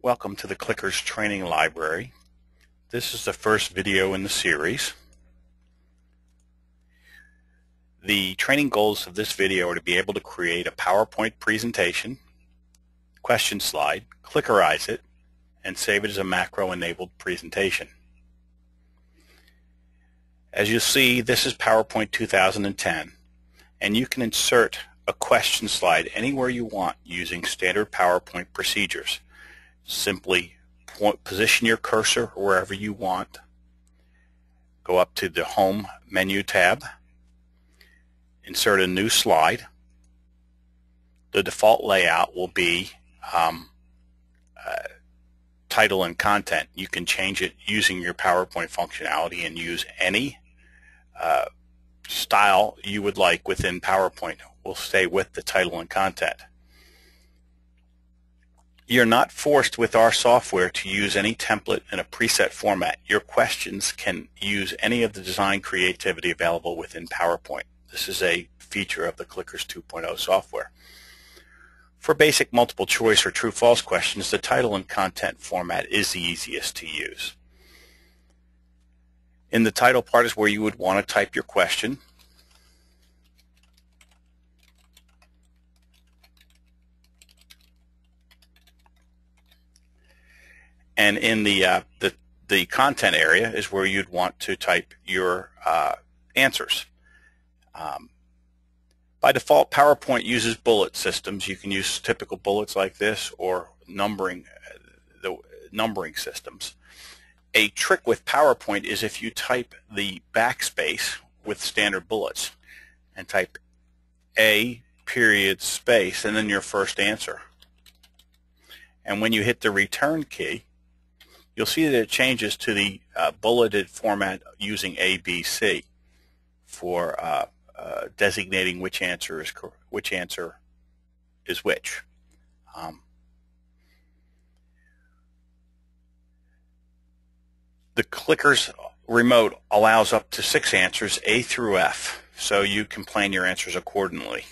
Welcome to the KlickerZ training library. This is the first video in the series. The training goals of this video are to be able to create a PowerPoint presentation, question slide, Clickerize it, and save it as a macro-enabled presentation. As you see, this is PowerPoint 2010, and you can insert a question slide anywhere you want using standard PowerPoint procedures. Simply position your cursor wherever you want. Go up to the Home menu tab. Insert a new slide. The default layout will be title and content. You can change it using your PowerPoint functionality and use any style you would like within PowerPoint. We'll stay with the title and content. You're not forced with our software to use any template in a preset format. Your questions can use any of the design creativity available within PowerPoint. This is a feature of the KlickerZ 2.0 software. For basic multiple choice or true-false questions, the title and content format is the easiest to use. In the title part is where you would want to type your question. And in the content area is where you'd want to type your answers. By default, PowerPoint uses bullet systems. You can use typical bullets like this or numbering systems. A trick with PowerPoint is if you type the backspace with standard bullets and type A period space and then your first answer. And when you hit the return key, you'll see that it changes to the bulleted format using ABC for designating which answer is which. The KlickerZ remote allows up to 6 answers, A through F, so you can plan your answers accordingly.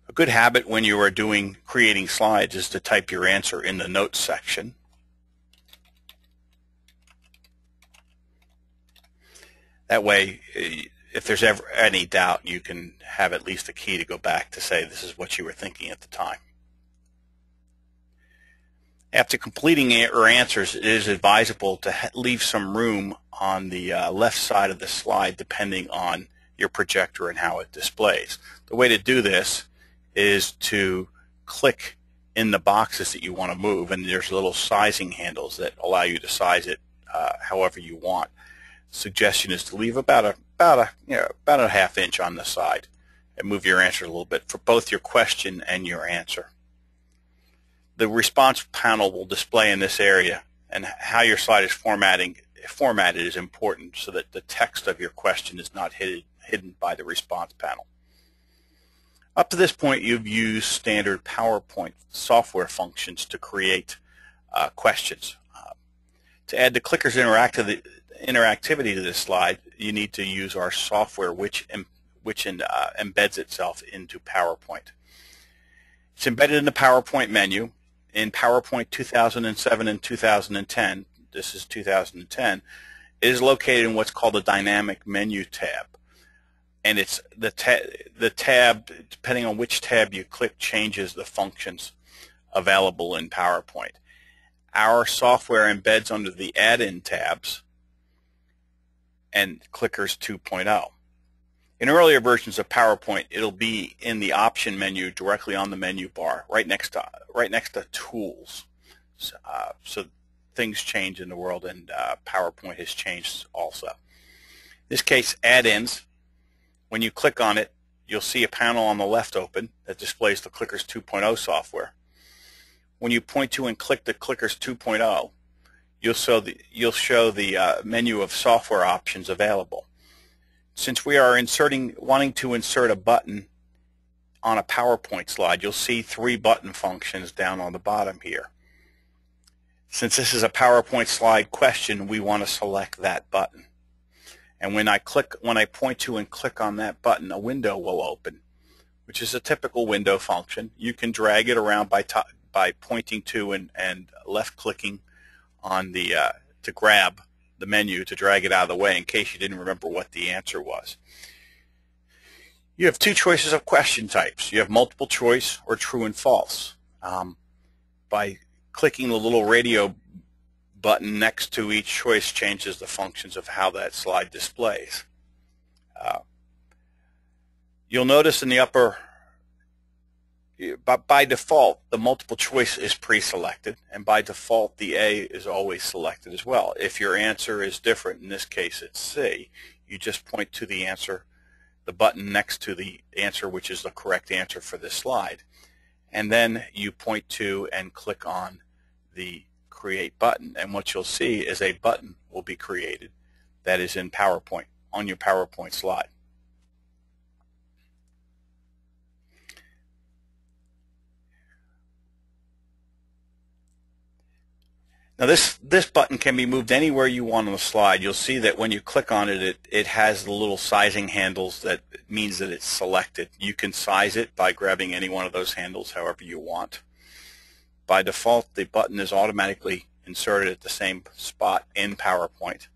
A good habit when you are creating slides is to type your answer in the notes section. That way, if there's ever any doubt, you can have at least a key to go back to say this is what you were thinking at the time. After completing your answers, it is advisable to leave some room on the left side of the slide depending on your projector and how it displays. The way to do this is to click in the boxes that you want to move, and there's little sizing handles that allow you to size it however you want. Suggestion is to leave about a half inch on the side and move your answer a little bit for both your question and your answer. The response panel will display in this area, and how your slide is formatted is important so that the text of your question is not hidden by the response panel. Up to this point, you've used standard PowerPoint software functions to create questions. To add the KlickerZ interactivity to this slide, you need to use our software which embeds itself into PowerPoint. It's embedded in the PowerPoint menu. In PowerPoint 2007 and 2010, this is 2010, it is located in what's called the Dynamic Menu tab. And it's the tab, depending on which tab you click, changes the functions available in PowerPoint. Our software embeds under the add-in tabs and KlickerZ 2.0. In earlier versions of PowerPoint, it'll be in the option menu directly on the menu bar, right next to Tools. So things change in the world, and PowerPoint has changed also. In this case, add-ins. When you click on it, you'll see a panel on the left open that displays the KlickerZ 2.0 software. When you point to and click the KlickerZ 2.0, you'll show the menu of software options available. Since we are wanting to insert a button on a PowerPoint slide, you'll see 3 button functions down on the bottom here. Since this is a PowerPoint slide question, we want to select that button. And when I point to and click on that button, a window will open, which is a typical window function. You can drag it around by pointing to and left-clicking on the to grab the menu to drag it out of the way in case you didn't remember what the answer was. You have two choices of question types. You have multiple choice or true and false. By clicking the little radio button next to each choice changes the functions of how that slide displays. You'll notice in the upper, by default, the multiple choice is pre-selected, and by default the A is always selected as well. If your answer is different, in this case it's C, you just point to the answer, the button next to the answer which is the correct answer for this slide, and then you point to and click on the Create button, and what you'll see is a button will be created that is in PowerPoint, on your PowerPoint slide. Now this button can be moved anywhere you want on the slide. You'll see that when you click on it, it has the little sizing handles that means that it's selected. You can size it by grabbing any one of those handles however you want. By default, the button is automatically inserted at the same spot in PowerPoint.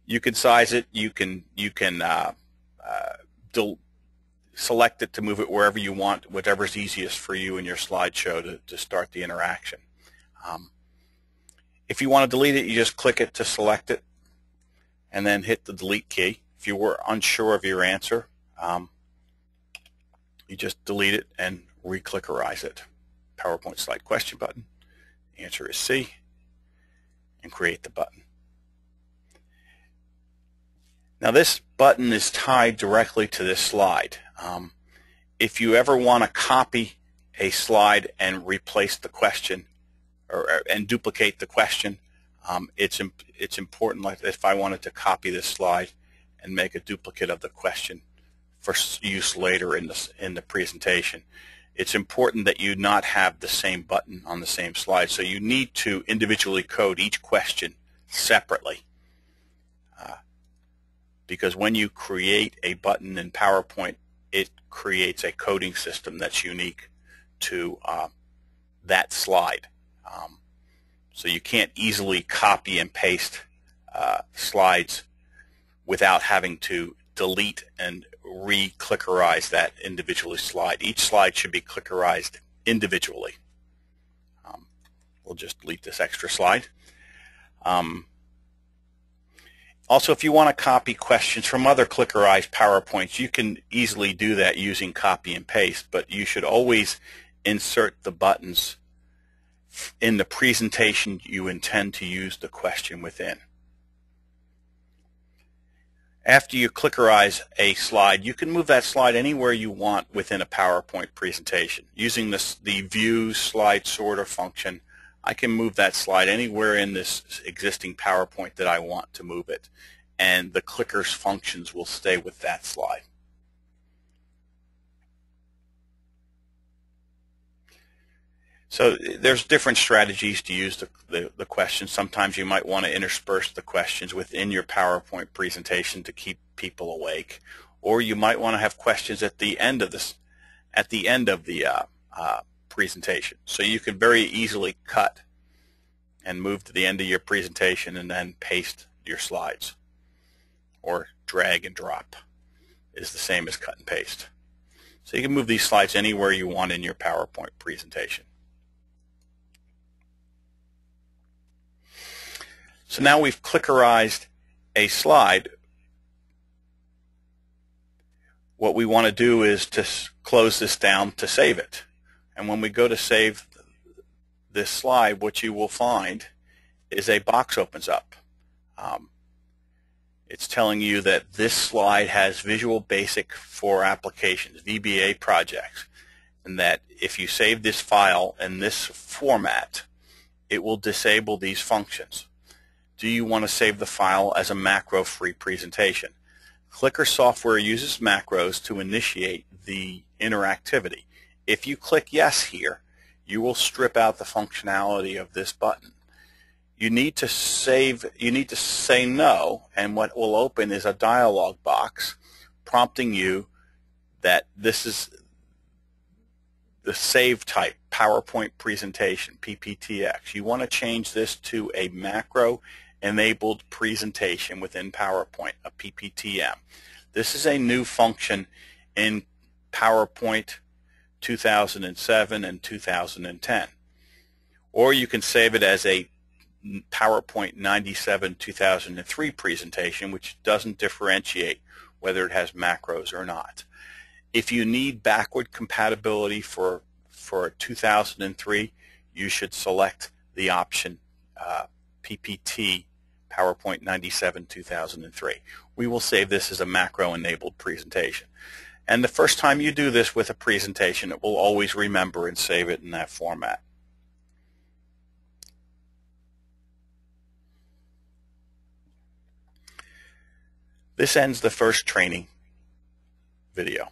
You can size it. You can select it to move it wherever you want, whatever's easiest for you in your slideshow to start the interaction. If you want to delete it, you just click it to select it and then hit the delete key. If you were unsure of your answer, you just delete it and re-clickerize it. PowerPoint slide question button, the answer is C, and create the button. Now this button is tied directly to this slide. If you ever want to copy a slide and replace the question and duplicate the question, it's important, like if I wanted to copy this slide and make a duplicate of the question for use later in the presentation, it's important that you not have the same button on the same slide. So you need to individually code each question separately, because when you create a button in PowerPoint, it creates a coding system that's unique to that slide. So you can't easily copy and paste slides without having to delete and re-clickerize that individual slide. Each slide should be clickerized individually. We'll just delete this extra slide. Also, if you want to copy questions from other clickerized PowerPoints, you can easily do that using copy and paste, but you should always insert the buttons in the presentation you intend to use the question within. After you clickerize a slide, you can move that slide anywhere you want within a PowerPoint presentation. Using the View Slide Sorter function, I can move that slide anywhere in this existing PowerPoint that I want to move it, and the clicker's functions will stay with that slide. So there's different strategies to use the questions. Sometimes you might want to intersperse the questions within your PowerPoint presentation to keep people awake, or you might want to have questions at the end of the presentation. So you can very easily cut and move to the end of your presentation and then paste your slides, or drag and drop is the same as cut and paste. So you can move these slides anywhere you want in your PowerPoint presentation. So now we've clickerized a slide. What we want to do is to close this down to save it. And when we go to save this slide, what you will find is a box opens up. It's telling you that this slide has Visual Basic for Applications, VBA projects, and that if you save this file in this format, it will disable these functions. Do you want to save the file as a macro-free presentation? Clicker software uses macros to initiate the interactivity. If you click yes here, you will strip out the functionality of this button. You need to say no, and what will open is a dialog box prompting you that this is the save type, PowerPoint presentation, PPTX. You want to change this to a macro-enabled presentation within PowerPoint, a PPTM. This is a new function in PowerPoint 2007 and 2010. Or you can save it as a PowerPoint 97 2003 presentation, which doesn't differentiate whether it has macros or not. If you need backward compatibility for 2003, you should select the option PPT PowerPoint 97 2003. We will save this as a macro-enabled presentation. And the first time you do this with a presentation, it will always remember and save it in that format. This ends the first training video.